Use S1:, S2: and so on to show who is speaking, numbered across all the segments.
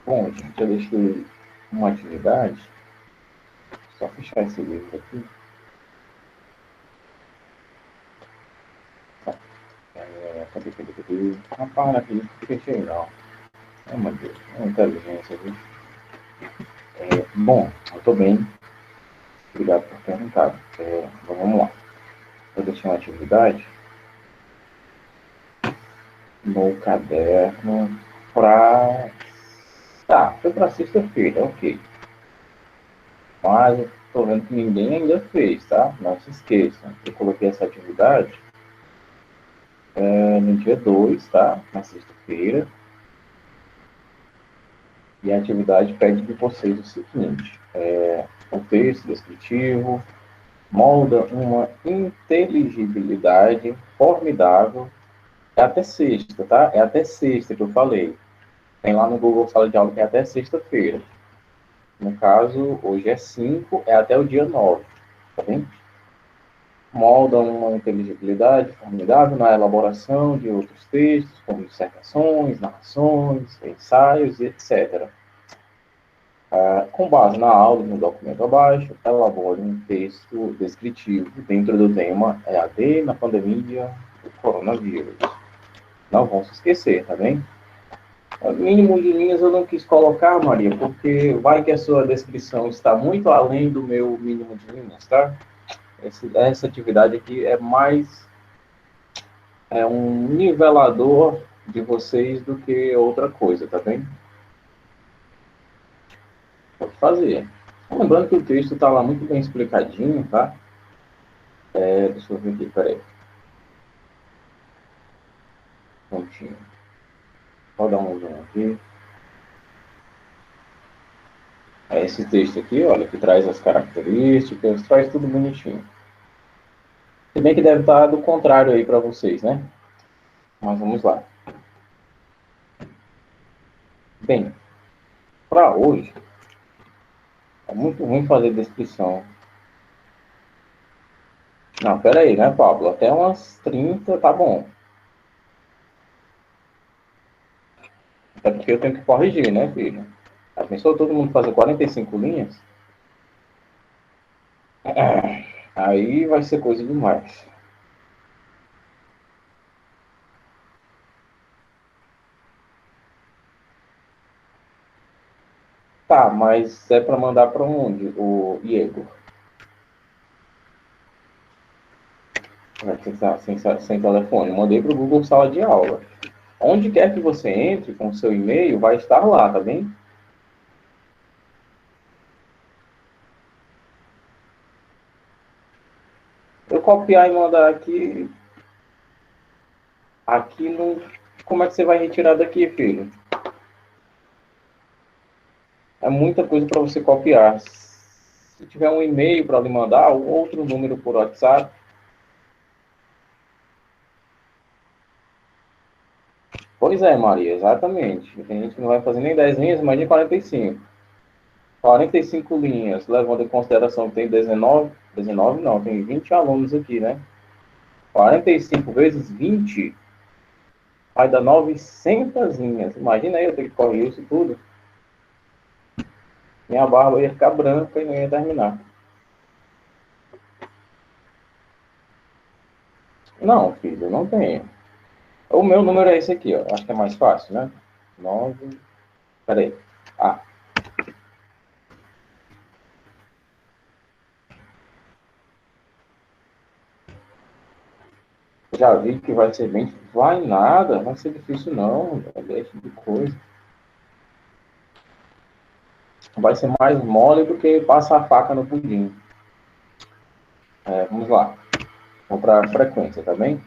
S1: Bom, gente, eu deixei uma atividade. Só fechar esse livro aqui. Cadê? Rapaz, não acredito que fechei, não. Oh, meu Deus, é uma inteligência, viu? Bom, eu tô bem. Obrigado por perguntar. Vamos lá. Eu deixei uma atividade no caderno para. Tá, foi para sexta-feira, ok. Mas eu tô vendo que ninguém ainda fez, tá? Não se esqueçam. Eu coloquei essa atividade no dia 2, tá? Na sexta-feira. E a atividade pede de vocês o seguinte: o texto descritivo molda uma inteligibilidade formidável. É até sexta, tá? É até sexta que eu falei. Tem lá no Google Sala de Aula que é até sexta-feira. No caso, hoje é 5, é até o dia 9, tá bem? Molda uma inteligibilidade formidável na elaboração de outros textos, como dissertações, narrações, ensaios e etc. Com base na aula e no documento abaixo, elabore um texto descritivo dentro do tema EAD na pandemia do coronavírus. Não vão se esquecer, tá bem? O mínimo de linhas eu não quis colocar, Maria, porque vai que a sua descrição está muito além do meu mínimo de linhas, tá? Essa atividade aqui é mais um nivelador de vocês do que outra coisa, tá bem? Pode fazer. Lembrando que o texto está lá muito bem explicadinho, tá? Deixa eu ver aqui, peraí. Prontinho. Vou dar um zoom aqui. É esse texto aqui, olha, que traz as características, traz tudo bonitinho. Se bem que deve estar do contrário aí para vocês, né? Mas vamos lá. Bem, para hoje, é muito ruim fazer descrição. Não, pera aí, né, Pablo? Até umas 30 tá bom. Até porque eu tenho que corrigir, né, filho? Já pensou todo mundo fazer 45 linhas? Aí vai ser coisa demais. Tá, mas é para mandar para onde, o Diego? Sem telefone. Mandei para o Google Sala de Aula. Onde quer que você entre com o seu e-mail, vai estar lá, tá bem? Eu copiar e mandar aqui, aqui no... Como é que você vai retirar daqui, filho? É muita coisa para você copiar. Se tiver um e-mail para lhe mandar, ou outro número por WhatsApp. Pois é, Maria, exatamente. Tem gente que não vai fazer nem 10 linhas, imagina 45. 45 linhas, levando em consideração que tem 19 não, tem 20 alunos aqui, né? 45 vezes 20 vai dar 900 linhas. Imagina aí eu ter que correr isso tudo. Minha barba ia ficar branca e não ia terminar. Não, filho, não tem. O meu número é esse aqui, ó. Acho que é mais fácil, né? 9. Peraí. Ah, já vi que vai ser bem. Vai nada, vai ser difícil não. Deixa de coisa. Vai ser mais mole do que passar a faca no pudim. Vamos lá. Vou para a frequência, tá bem?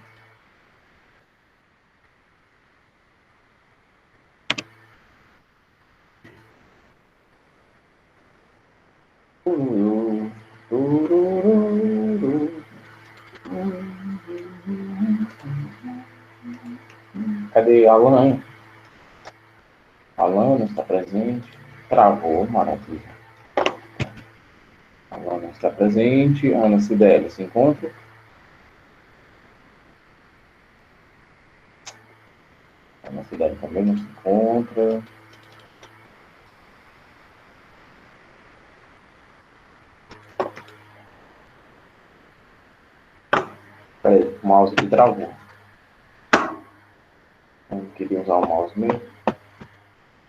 S1: Cadê Alan? Alan não está presente. Travou, maravilha. Alan não está presente. Ana Cibele se encontra. Ana Cibele também não se encontra. mouse que travou. Não queria usar o mouse mesmo.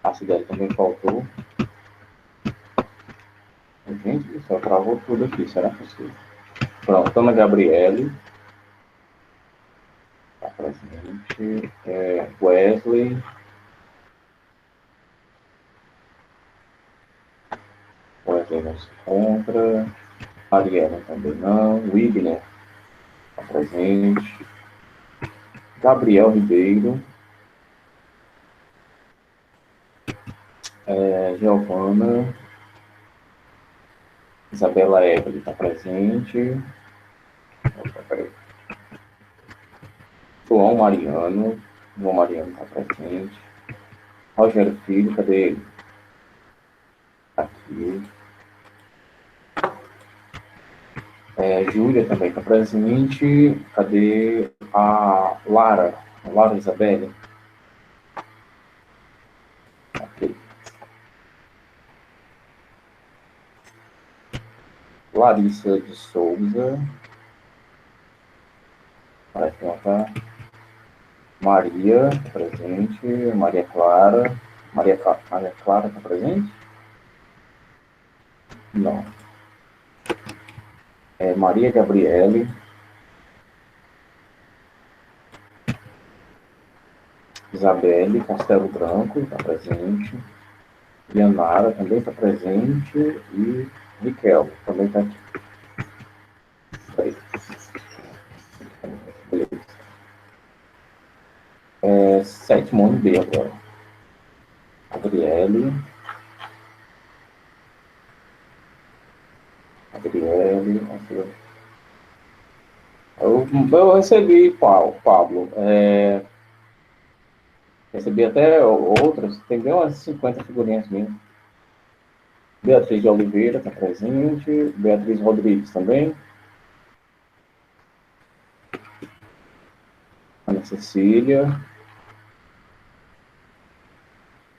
S1: A cidade também faltou. Gente do céu, travou tudo aqui, será possível? Pronto, Ana Gabriele. Está presente. Wesley. Wesley não se encontra. Mariana também não. Wigner está presente. Gabriel Ribeiro. Giovana. Isabela Evelyn está presente. Opa, peraí. João Mariano. João Mariano está presente. Rogério Filho, cadê ele? Aqui. Júlia também está presente. Cadê a Lara? A Lara Isabelle? Aqui. Larissa de Souza. Parece que ela está. Maria tá presente. Maria Clara. Maria Clara está presente? Não. Maria Gabriele. Isabelle Castelo Branco está presente. Lianara também está presente. E Miquel também está aqui. Sétimo ano B agora. Adriele. Eu recebi, Pablo. Recebi até outras, tem bem umas 50 figurinhas minhas. Beatriz de Oliveira está presente. Beatriz Rodrigues também. Ana Cecília.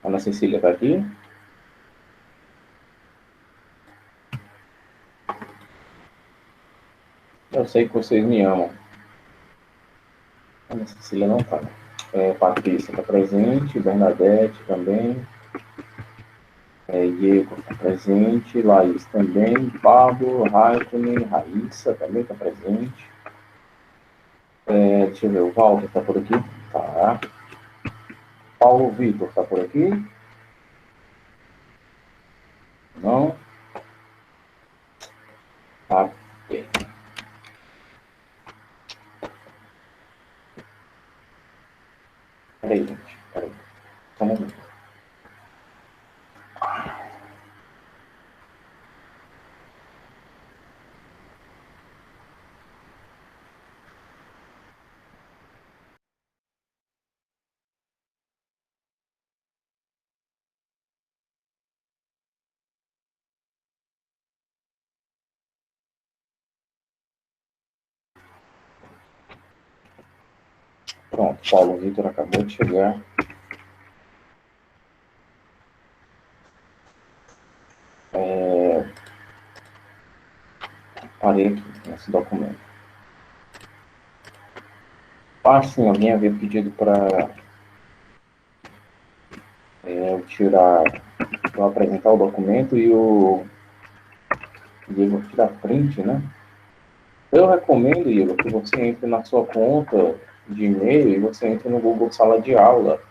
S1: Ana Cecília está aqui? Eu sei que vocês me amam. Ana Cecília não está. Patrícia está presente. Bernadette também. Diego está presente. Laís também. Pablo, Raikkonen, Raíssa também está presente. Deixa eu ver, o Walter está por aqui? Tá. Paulo Vitor está por aqui? Não? Tá. Peraí, gente. Peraí. Só um momento. Pronto, Paulo Vitor acabou de chegar. Parei aqui nesse documento. Sim, alguém havia pedido para eu apresentar o documento e o Diego tirar print, né? Eu recomendo, Igor, que você entre na sua conta de e-mail e você entre no Google Sala de Aula.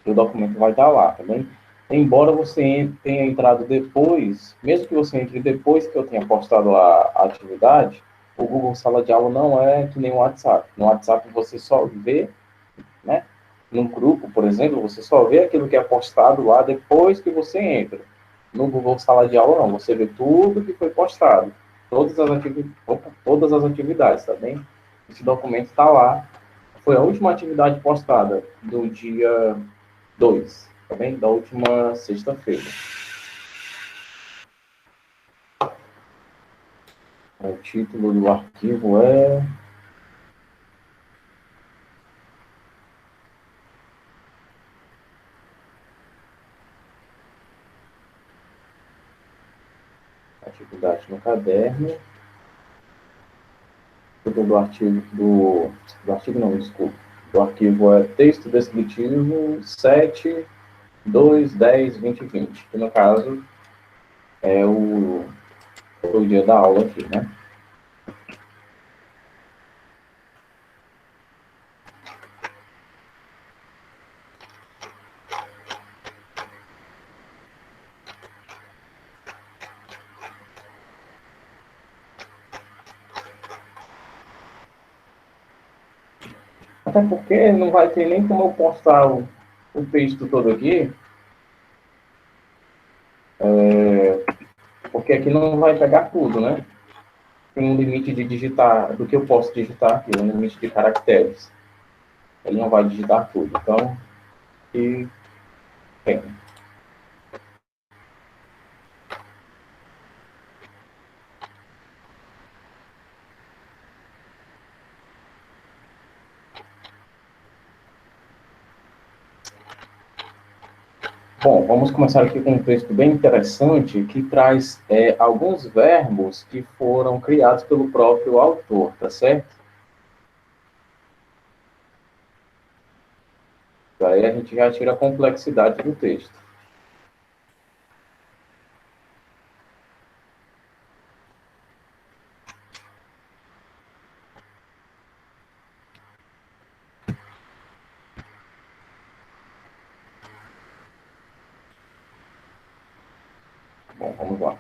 S1: O documento vai estar lá, tá bem? Embora você tenha entrado depois, mesmo que você entre depois que eu tenha postado a atividade, o Google Sala de Aula não é que nem o WhatsApp. No WhatsApp você só vê, né? Num grupo, por exemplo, você só vê aquilo que é postado lá depois que você entra. No Google Sala de Aula não, você vê tudo que foi postado. Todas as atividades, tá bem? Esse documento está lá. Foi a última atividade postada do dia 2, tá bem? Da última sexta-feira. O título do arquivo é... Atividade no caderno. título do artigo, do artigo não, desculpa, do arquivo é texto descritivo 7, 2, 10, 20 e 20, que no caso é o dia da aula aqui, né? Até porque não vai ter nem como eu postar o texto todo aqui, porque aqui não vai pegar tudo, né? Tem um limite de digitar, do que eu posso digitar aqui, um limite de caracteres. Ele não vai digitar tudo, então, e tem. Bom, vamos começar aqui com um texto bem interessante que traz alguns verbos que foram criados pelo próprio autor, tá certo? Daí a gente já tira a complexidade do texto. Bom, vamos lá.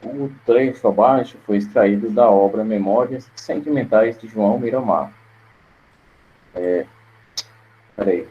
S1: O trecho abaixo foi extraído da obra Memórias Sentimentais de João Miramar. Peraí.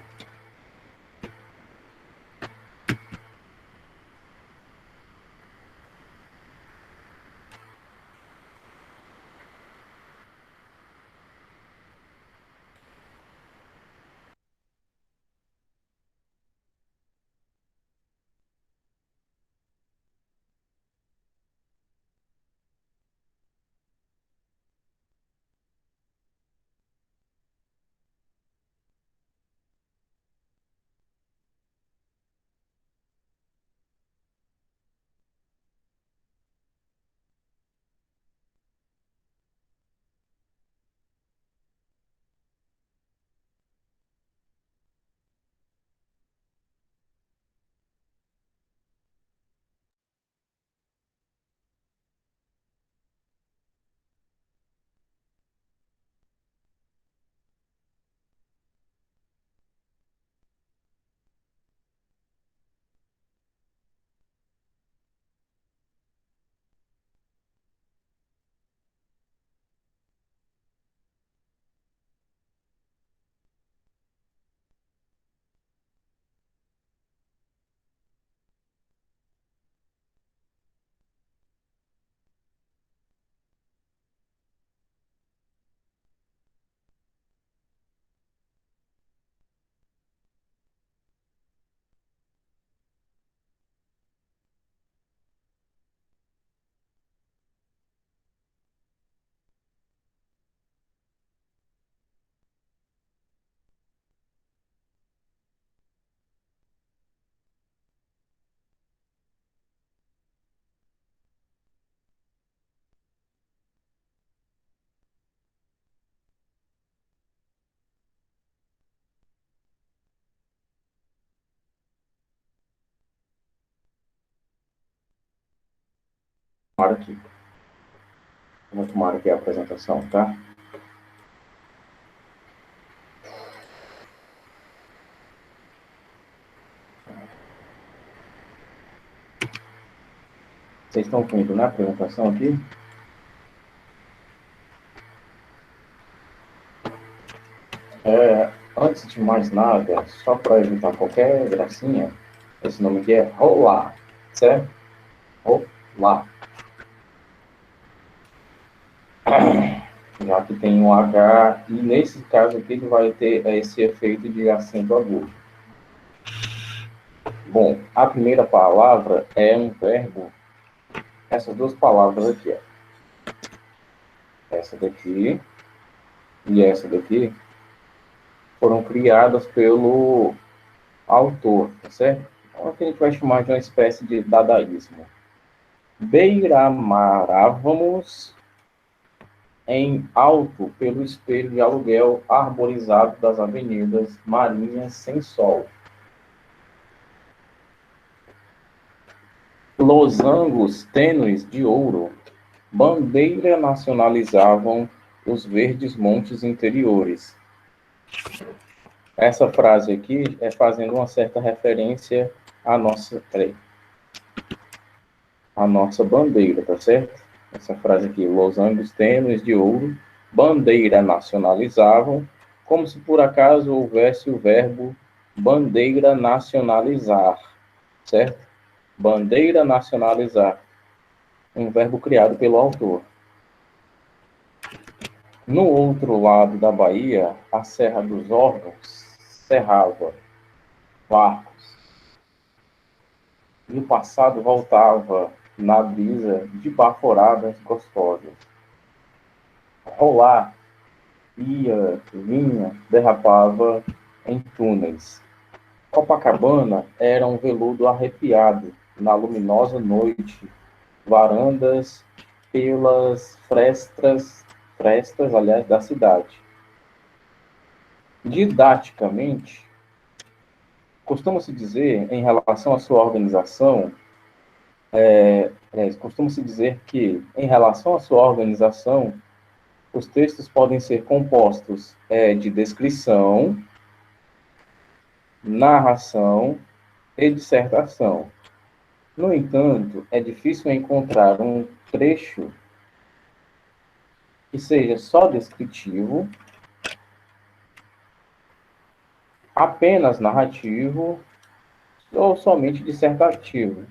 S1: Aqui. Vamos tomar aqui a apresentação, tá? Vocês estão vendo, né, a apresentação aqui? Antes de mais nada, só para evitar qualquer gracinha, esse nome aqui é Rolar, certo? Rolar. Já que tem um H, e nesse caso aqui ele vai ter esse efeito de acento agudo. Bom, a primeira palavra é um verbo, essas duas palavras aqui, ó. Essa daqui e essa daqui foram criadas pelo autor, tá certo? Então, aqui a gente vai chamar de uma espécie de dadaísmo. Beiramarávamos em alto pelo espelho de aluguel arborizado das avenidas Marinhas sem sol. Losangos tênues de ouro, bandeira nacionalizavam os verdes montes interiores. Essa frase aqui é fazendo uma certa referência à nossa, à nossa bandeira, tá certo? Essa frase aqui, losangos tênues de ouro, bandeira nacionalizavam, como se por acaso houvesse o verbo bandeira nacionalizar, certo? Bandeira nacionalizar, um verbo criado pelo autor. No outro lado da Bahia, a Serra dos Órgãos cerrava barcos, e o passado voltava na brisa de baforadas gostosas. Rolar, ia, vinha, derrapava em túneis. Copacabana era um veludo arrepiado na luminosa noite, varandas pelas frestas, aliás, da cidade. Didaticamente, costuma-se dizer, em relação à sua organização, costuma-se dizer que, em relação à sua organização, os textos podem ser compostos de descrição, narração e dissertação. No entanto, é difícil encontrar um trecho que seja só descritivo, apenas narrativo ou somente dissertativo.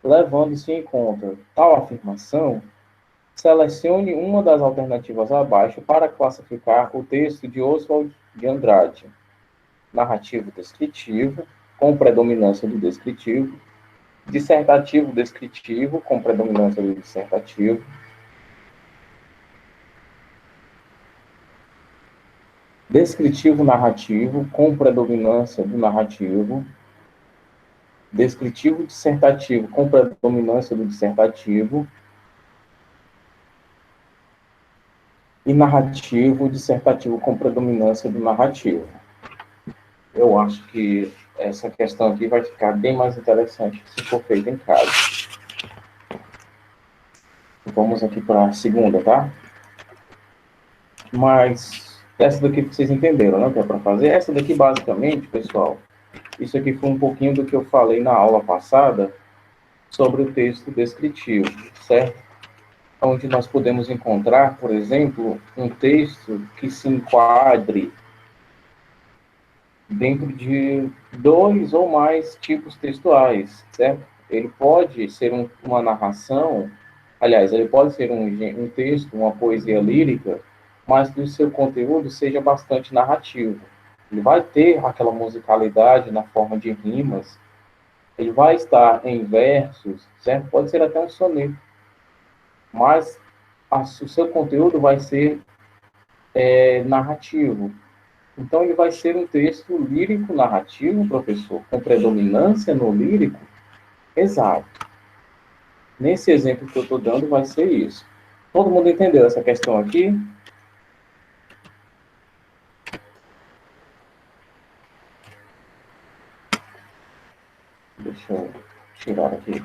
S1: Levando-se em conta tal afirmação, selecione uma das alternativas abaixo para classificar o texto de Oswald de Andrade. Narrativo descritivo, com predominância do descritivo, dissertativo descritivo, com predominância do dissertativo, descritivo narrativo, com predominância do narrativo, descritivo dissertativo, com predominância do dissertativo, e narrativo dissertativo, com predominância do narrativo. Eu acho que essa questão aqui vai ficar bem mais interessante se for feita em casa. Vamos aqui para a segunda, tá? Mas essa daqui vocês entenderam, né? O que é para fazer? Essa daqui, basicamente, pessoal, isso aqui foi um pouquinho do que eu falei na aula passada sobre o texto descritivo, certo? Onde nós podemos encontrar, por exemplo, um texto que se enquadre dentro de 2 ou mais tipos textuais, certo? Ele pode ser uma narração, aliás, ele pode ser um texto, uma poesia lírica, mas que o seu conteúdo seja bastante narrativo. Ele vai ter aquela musicalidade na forma de rimas, ele vai estar em versos, certo? Pode ser até um soneto, mas o seu conteúdo vai ser narrativo. Então, ele vai ser um texto lírico-narrativo, professor, com predominância no lírico? Exato. Nesse exemplo que eu estou dando, vai ser isso. Todo mundo entendeu essa questão aqui? Deixa eu tirar aqui.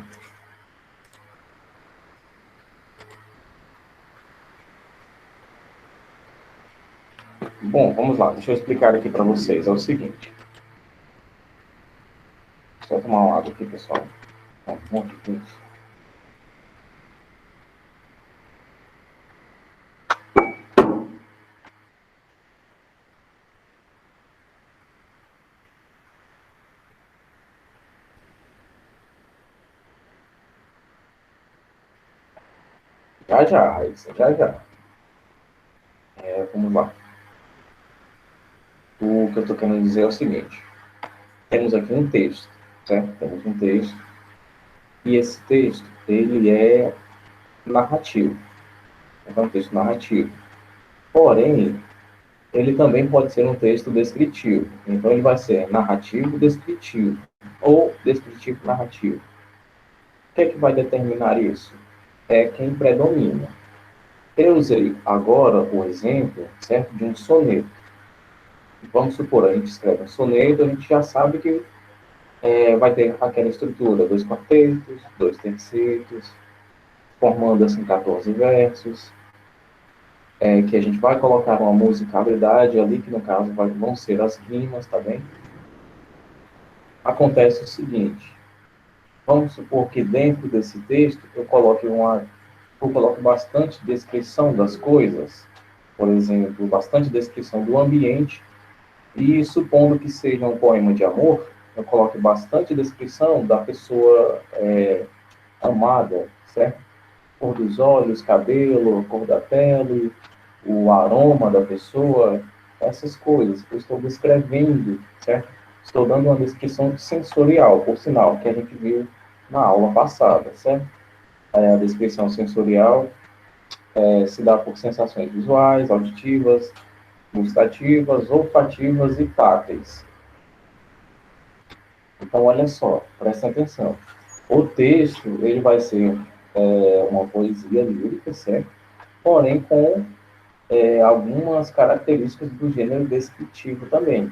S1: Bom, vamos lá. Deixa eu explicar aqui para vocês. É o seguinte. Deixa eu tomar uma água aqui, pessoal. Um monte de isso. Já, já, Raíssa, já, já. Vamos lá. O que eu estou querendo dizer é o seguinte. Temos aqui um texto, certo? Temos um texto. E esse texto, ele é narrativo. É um texto narrativo. Porém, ele também pode ser um texto descritivo. Então, ele vai ser narrativo descritivo ou descritivo narrativo. O que é que vai determinar isso? É quem predomina. Eu usei agora o exemplo, certo, de um soneto. Vamos supor, a gente escreve um soneto, a gente já sabe que vai ter aquela estrutura, dois quartetos, dois tercetos, formando assim 14 versos, que a gente vai colocar uma musicalidade ali, que no caso vão ser as rimas, tá bem? Acontece o seguinte, vamos supor que dentro desse texto eu coloque bastante descrição das coisas, por exemplo, bastante descrição do ambiente, e supondo que seja um poema de amor, eu coloque bastante descrição da pessoa amada, certo? Cor dos olhos, cabelo, cor da pele, o aroma da pessoa, essas coisas que eu estou descrevendo, certo? Estou dando uma descrição sensorial, por sinal, que a gente viu na aula passada, certo? A descrição sensorial se dá por sensações visuais, auditivas, gustativas, olfativas e táteis. Então, olha só, presta atenção. O texto, ele vai ser uma poesia lírica, certo? Porém, com algumas características do gênero descritivo também.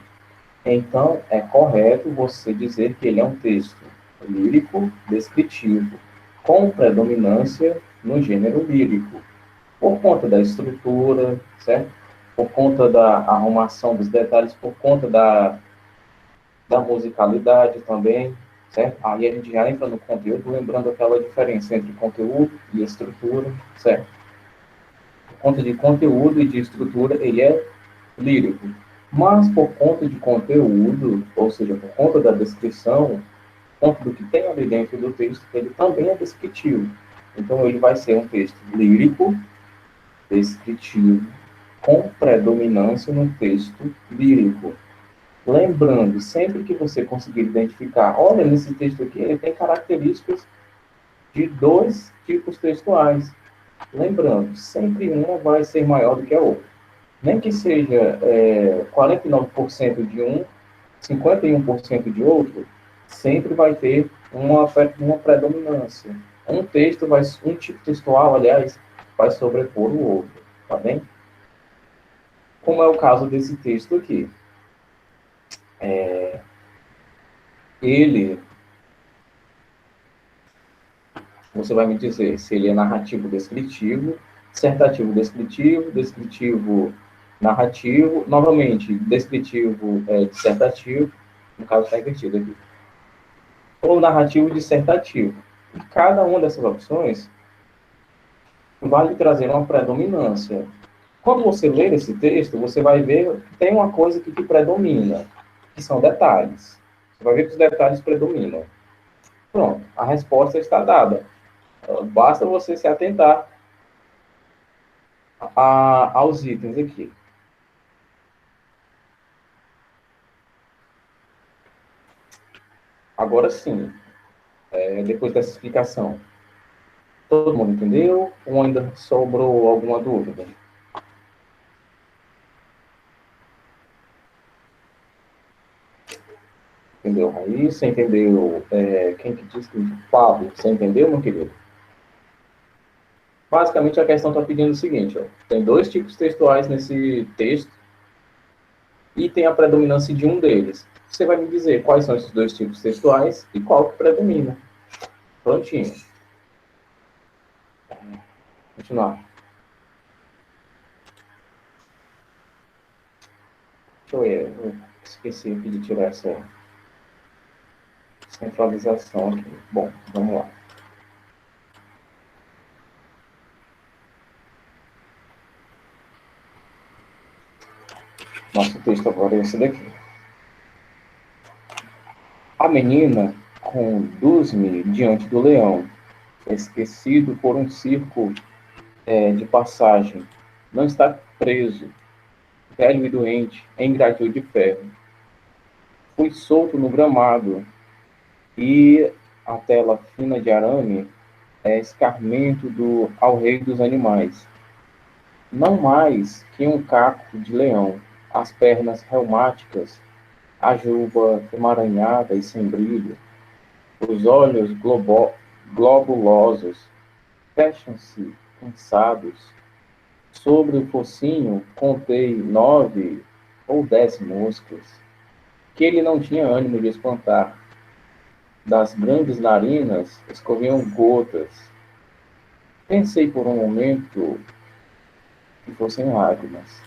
S1: Então, é correto você dizer que ele é um texto lírico descritivo, com predominância no gênero lírico, por conta da estrutura, certo? Por conta da arrumação dos detalhes, por conta da musicalidade também, certo? Aí a gente já entra no conteúdo, lembrando aquela diferença entre conteúdo e estrutura, certo? Por conta de conteúdo e de estrutura, ele é lírico. Mas por conta de conteúdo, ou seja, por conta da descrição, por conta do que tem ali dentro do texto, ele também é descritivo. Então ele vai ser um texto lírico, descritivo, com predominância no texto lírico. Lembrando, sempre que você conseguir identificar, olha, nesse texto aqui, ele tem características de dois tipos textuais. Lembrando, sempre uma vai ser maior do que a outra. Nem que seja 49% de um, 51% de outro, sempre vai ter uma predominância. Um tipo textual, aliás, vai sobrepor o outro, tá bem? Como é o caso desse texto aqui. Ele, você vai me dizer se ele é narrativo descritivo, dissertativo descritivo, descritivo narrativo, novamente, descritivo dissertativo, no caso está invertido aqui, ou narrativo dissertativo. E cada uma dessas opções vai lhe trazer uma predominância. Quando você ler esse texto, você vai ver que tem uma coisa que predomina, que são detalhes. Você vai ver que os detalhes predominam. Pronto, a resposta está dada. Basta você se atentar aos itens aqui. Agora sim, depois dessa explicação, todo mundo entendeu? Ou ainda sobrou alguma dúvida? Entendeu, Raíssa? Você entendeu? Quem que disse que Pablo? Você entendeu, meu querido? Basicamente, a questão está pedindo o seguinte, ó, tem dois tipos textuais nesse texto e tem a predominância de um deles. Você vai me dizer quais são esses dois tipos textuais e qual que predomina. Prontinho. Continuar. Deixa eu ver. Eu esqueci aqui de tirar essa centralização aqui. Bom, vamos lá. Nosso texto agora é esse daqui. A menina conduz-me diante do leão, esquecido por um circo de passagem. Não está preso, velho e doente, em gradil de ferro. Fui solto no gramado, e a tela fina de arame é escarmento ao rei dos animais. Não mais que um caco de leão, as pernas reumáticas, a juba emaranhada e sem brilho, os olhos globulosos, fecham-se, cansados, Sobre o focinho, contei 9 ou 10 moscas, que ele não tinha ânimo de espantar. Das grandes narinas escorriam gotas. Pensei por um momento que fossem lágrimas.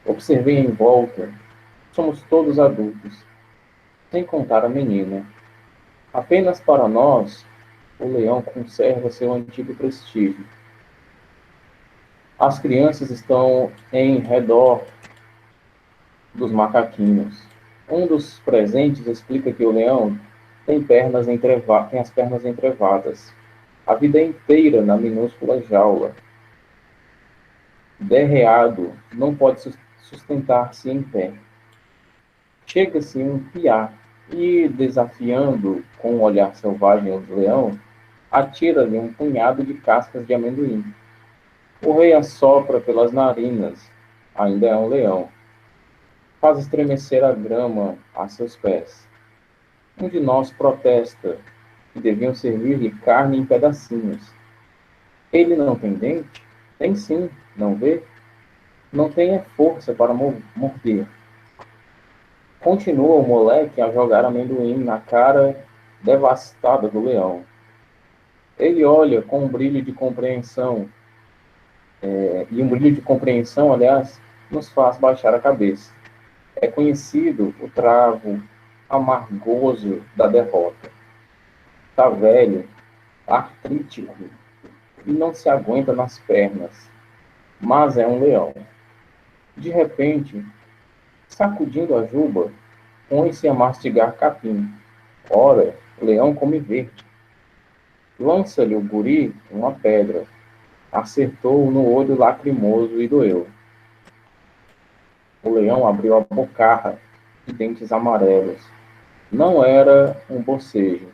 S1: Observei em volta. Somos todos adultos, sem contar a menina. Apenas para nós, o leão conserva seu antigo prestígio. As crianças estão em redor dos macaquinhos. Um dos presentes explica que o leão tem as pernas entrevadas, a vida inteira na minúscula jaula. Derreado, não pode sustentar-se em pé. Chega-se um piá e, desafiando com um olhar selvagem o leão, atira-lhe um punhado de cascas de amendoim. O rei assopra pelas narinas. Ainda é um leão. Faz estremecer a grama a seus pés. Um de nós protesta que deviam servir-lhe carne em pedacinhos. Ele não tem dente? Tem sim, não vê? Não tem força para morder. Continua o moleque a jogar amendoim na cara devastada do leão. Ele olha com um brilho de compreensão, e um brilho de compreensão, aliás, nos faz baixar a cabeça. É conhecido o travo amargoso da derrota. Está velho, artrítico, e não se aguenta nas pernas, mas é um leão. De repente, sacudindo a juba, põe-se a mastigar capim. Ora, o leão come verde. Lança-lhe o guri uma pedra. Acertou-o no olho lacrimoso e doeu. O leão abriu a bocarra de dentes amarelos. Não era um bocejo.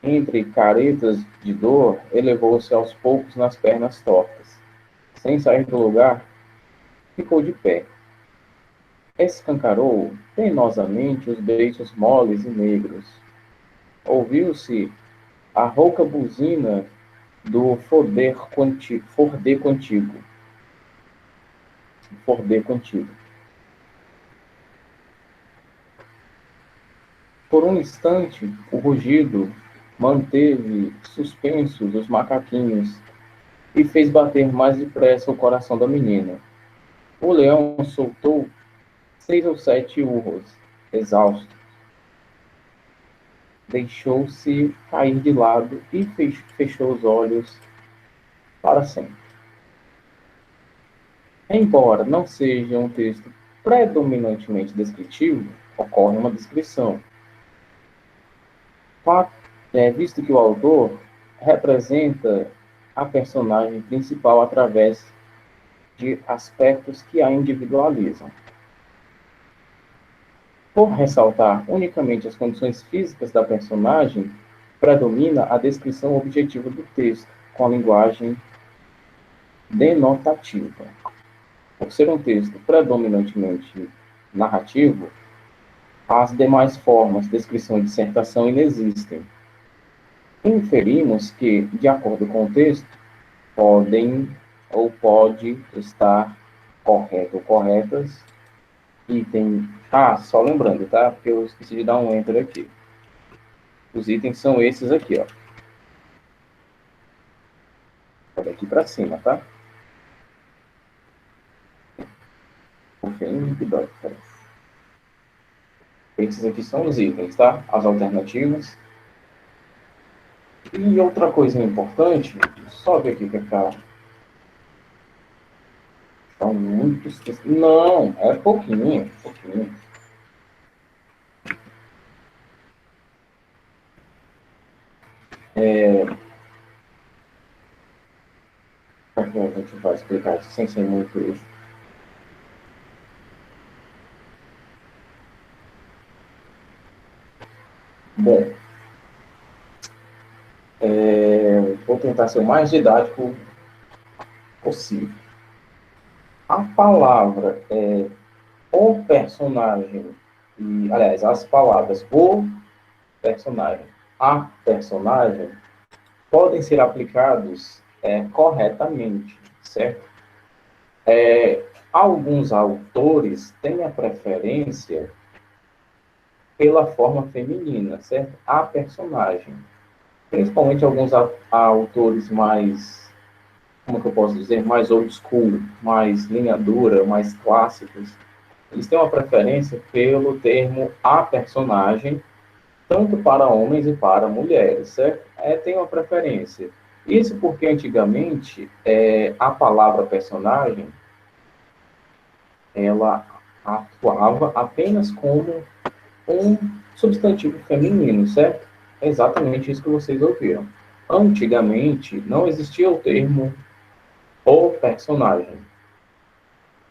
S1: Entre caretas de dor, elevou-se aos poucos nas pernas tortas. Sem sair do lugar, ficou de pé. Escancarou penosamente os beiços moles e negros. Ouviu-se a rouca buzina do fordê contigo. Fordê contigo. Por um instante, o rugido manteve suspensos os macaquinhos e fez bater mais depressa o coração da menina. O leão soltou 6 ou 7 urros, exausto. Deixou-se cair de lado e fechou os olhos para sempre. Embora não seja um texto predominantemente descritivo, ocorre uma descrição. Visto que o autor representa a personagem principal através de aspectos que a individualizam. Por ressaltar unicamente as condições físicas da personagem, predomina a descrição objetiva do texto, com a linguagem denotativa. Por ser um texto predominantemente narrativo, as demais formas, descrição e dissertação, inexistem. Inferimos que, de acordo com o texto, podem ou pode estar correto ou corretas. Item. Só lembrando, tá? Porque eu esqueci de dar um enter aqui. Os itens são esses aqui, ó. Daqui para cima, tá? Esses aqui são os itens, tá? As alternativas. E outra coisa importante, só ver aqui que tá. São muitos. Não, é pouquinho, pouquinho. A gente vai explicar isso sem ser muito isso. Bom, vou tentar ser o mais didático possível. A palavra o personagem, aliás, as palavras o personagem, a personagem, podem ser aplicados corretamente, certo? Alguns autores têm a preferência pela forma feminina, certo? A personagem. Principalmente alguns autores mais, como que eu posso dizer, mais old school, mais linha dura, mais clássicos. Eles têm uma preferência pelo termo a personagem, tanto para homens e para mulheres, certo? Tem uma preferência. Isso porque antigamente a palavra personagem ela atuava apenas como um substantivo feminino, certo? É exatamente isso que vocês ouviram. Antigamente não existia o termo o personagem.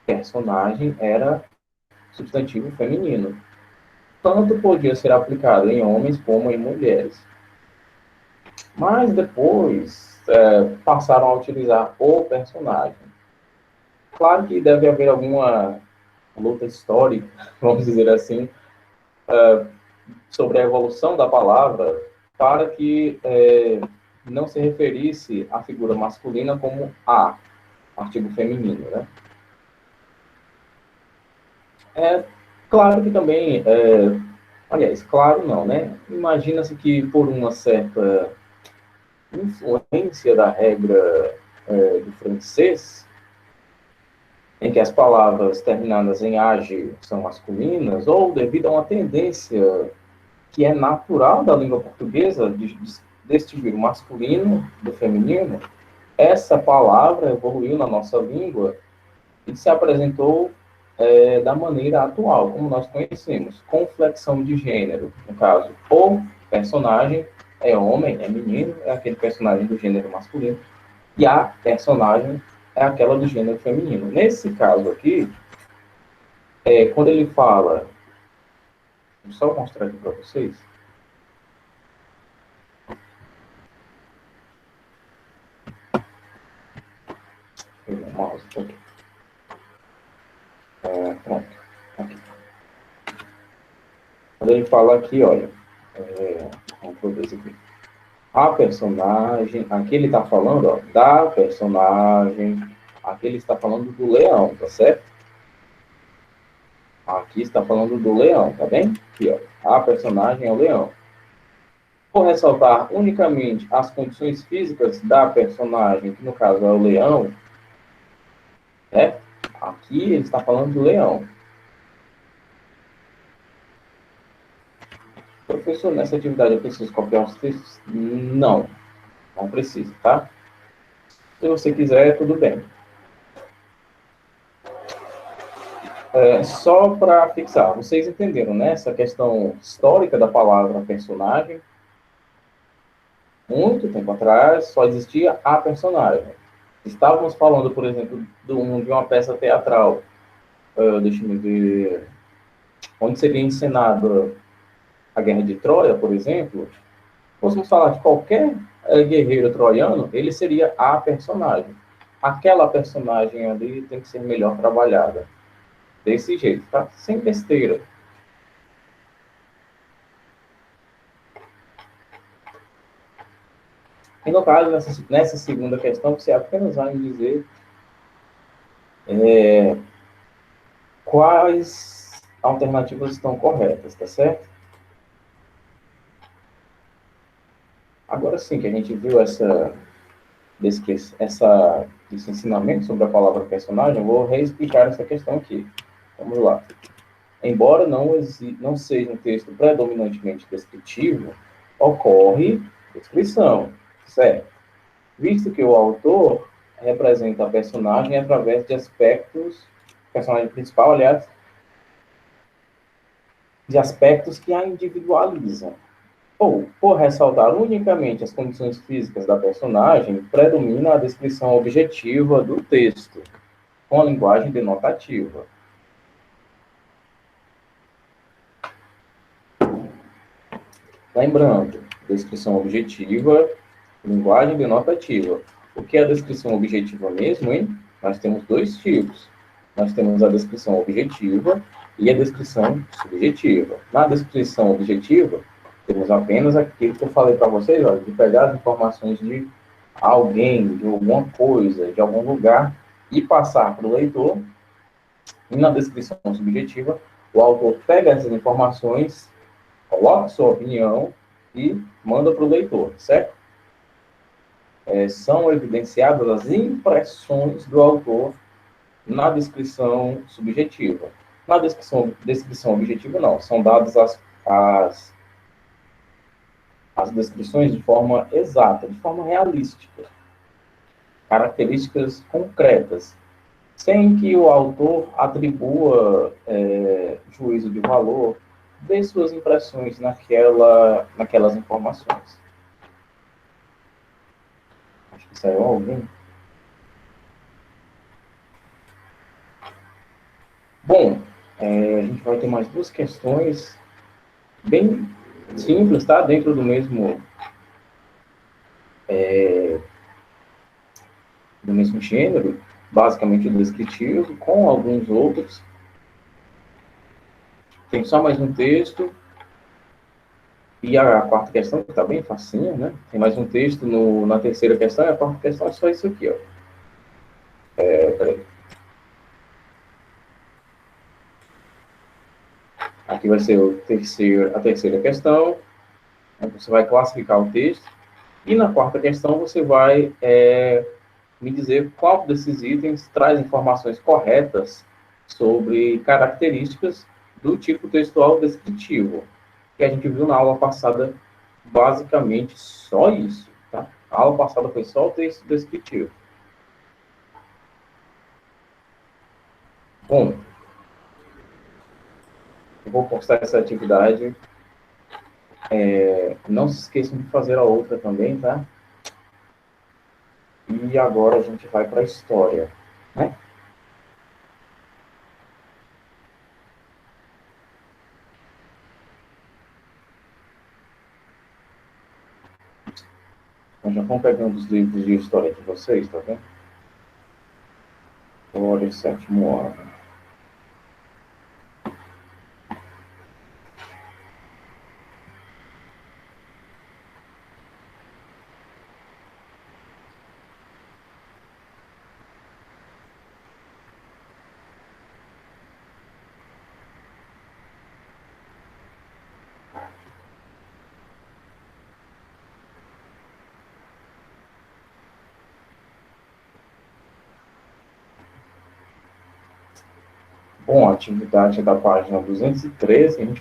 S1: Personagem era substantivo feminino. Tanto podia ser aplicado em homens como em mulheres. Mas depois passaram a utilizar o personagem. Claro que deve haver alguma luta histórica, vamos dizer assim, sobre a evolução da palavra para que não se referisse à figura masculina como a, artigo feminino, né? Claro que também, aliás, claro não, né? Imagina-se que por uma certa influência da regra do francês, em que as palavras terminadas em age são masculinas, ou devido a uma tendência que é natural da língua portuguesa, de distinguir o masculino do feminino, essa palavra evoluiu na nossa língua e se apresentou da maneira atual, como nós conhecemos, com flexão de gênero. No caso, o personagem é homem, é menino, é aquele personagem do gênero masculino, e a personagem é aquela do gênero feminino. Nesse caso aqui, quando ele fala, vou só mostrar aqui para vocês, mouse aqui. Pronto. Aqui. Quando ele fala aqui, olha, vamos ver isso aqui. A personagem, aqui ele está falando, ó, da personagem, aqui ele está falando do leão, tá certo? Aqui está falando do leão, tá bem? Aqui, ó, a personagem é o leão. Vou ressaltar unicamente as condições físicas da personagem, que no caso é o leão, né? Aqui ele está falando do leão. Professor, nessa atividade eu preciso copiar os textos? Não, não precisa, tá? Se você quiser, tudo bem. Só para fixar, vocês entenderam, né? Essa questão histórica da palavra personagem. Muito tempo atrás, só existia a personagem. Estávamos falando, por exemplo, de uma peça teatral, deixa eu ver, onde seria encenada a Guerra de Troia, por exemplo. Fôssemos falar de qualquer guerreiro troiano, ele seria a personagem. Aquela personagem ali tem que ser melhor trabalhada. Desse jeito, tá? Sem besteira. E no caso, nessa segunda questão, você apenas vai me dizer quais alternativas estão corretas, tá certo? Agora sim que a gente viu esse ensinamento sobre a palavra personagem, eu vou reexplicar essa questão aqui. Vamos lá. Embora não seja um texto predominantemente descritivo, ocorre descrição, certo? Visto que o autor representa a personagem através de aspectos, personagem principal, aliás, de aspectos que a individualizam. Ou, por ressaltar unicamente as condições físicas da personagem, predomina a descrição objetiva do texto, com a linguagem denotativa. Lembrando, descrição objetiva, linguagem denotativa. O que é a descrição objetiva mesmo, hein? Nós temos dois tipos. Nós temos a descrição objetiva e a descrição subjetiva. Na descrição objetiva, temos apenas aquilo que eu falei para vocês, ó, de pegar as informações de alguém, de alguma coisa, de algum lugar, e passar para o leitor. E na descrição subjetiva, o autor pega essas informações, coloca sua opinião e manda para o leitor, certo? São evidenciadas as impressões do autor na descrição subjetiva. Na descrição objetiva, não. São dadas as descrições de forma exata, de forma realística. Características concretas, sem que o autor atribua juízo de valor de suas impressões naquelas informações. Acho que saiu alguém. Bom, a gente vai ter mais duas questões bem simples, tá? Dentro do mesmo gênero, basicamente o descritivo, com alguns outros. Tem só mais um texto. E a quarta questão, que está bem facinha, né? Tem mais um texto na terceira questão, e a quarta questão é só isso aqui, ó. Peraí. Aqui vai ser a terceira questão. Você vai classificar o texto. E na quarta questão, você vai me dizer qual desses itens traz informações corretas sobre características do tipo textual descritivo. Que a gente viu na aula passada, basicamente só isso, tá? A aula passada foi só o texto descritivo. Bom, eu vou postar essa atividade. Não se esqueçam de fazer a outra também, tá? E agora a gente vai para a história, né? Então, já vão pegando os livros de história de vocês, tá vendo? História, sétimo ano. Bom, a atividade é da página 213, a gente